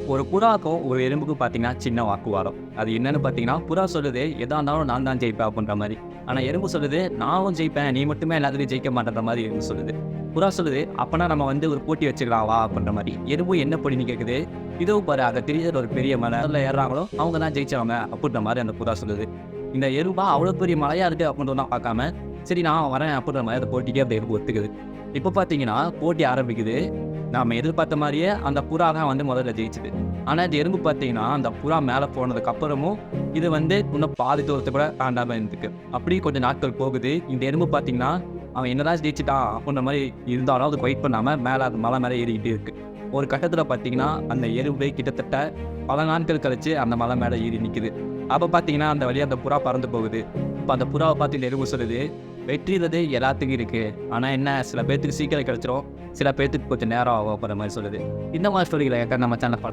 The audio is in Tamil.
ஒரு புறாக்கும் ஒரு எறும்புக்கும் பார்த்தீங்கன்னா சின்ன வாக்குவாதம். அது என்னன்னு பார்த்தீங்கன்னா, புறா சொல்லுது, "எதா இருந்தாலும் நான் தான் ஜெயிப்பேன்" அப்படின்ற மாரி. ஆனா எறும்பு சொல்லுது, "நானும் ஜெயிப்பேன். நீ மட்டுமே எல்லாத்துலயும் ஜெயிக்க மாட்டேன்ற" மாரி எறும்பு சொல்லுது. புறா சொல்லுது, "அப்பன்னா நம்ம வந்து ஒரு போட்டி வச்சுக்கலாம் வா" அப்படின்ற மாரி. எறும்பு என்ன போட்டின்னு கேட்குது. "இதோ பாரு அங்க தெரியுற ஒரு பெரிய மலை. அதுல ஏறுறாங்களோ அவங்க தான் ஜெயிச்சவங்க" அப்படின்ற மாரி அந்த புறா சொல்லுது. இந்த எறும்பா அவ்வளோ பெரிய மலையா இருக்கு அப்படின்றதெல்லாம் பார்க்காம, "சரி நான் வரேன்" அப்படின்ற மாரி அந்த போட்டிக்கு அந்த எறும்பு ஒத்துக்குது. இப்ப பார்த்தீங்கன்னா, போட்டி ஆரம்பிக்குது. நாம எதிர்பார்த்த மாரியே அந்த புறா தான் வந்து முதல்ல ஜெயிச்சுது. ஆனா, இந்த எறும்பு பார்த்தீங்கன்னா, அந்த புறா மேல போனதுக்கு அப்புறமும், இது வந்து இன்னும் பாதி தூரத்த கூட தாண்டாம இருந்துருக்கு. அப்படியே கொஞ்சம் நாட்கள் போகுது. இந்த எறும்பு பார்த்தீங்கன்னா, அவன் என்னதான் ஜெயிச்சுட்டான் அப்புட்ன்ற மாரி இருந்தாலும், அதுக்கு வெயிட் பண்ணாம மேல அந்த மலை மேல ஏறிக்கிட்டே இருக்கு. ஒரு கட்டத்தில பார்த்தீங்கன்னா, அந்த எறும்பு கிட்டத்தட்ட பல நாட்கள் கழிச்சு அந்த மலை மேல ஏறி நிக்குது. அப்ப பார்த்தீங்கன்னா, அந்த வழியா அந்த புறா பறந்து போகுது. அப்ப அந்த புறாவ பார்த்து இந்த எறும்பு சொல்லுது, "வெற்றின்றது எல்லாத்துக்கும் இருக்கு. ஆனா என்ன, சில பேத்துக்கு சீக்கிரம் கிடைச்சிரும். சில பேத்துக்கு கொஞ்சம் நேரம் ஆகும்." அப்படின்ற மாரி சொல்லுது. இந்த மாரி ஸ்டோரிகள கேட்க நம்ம சேனல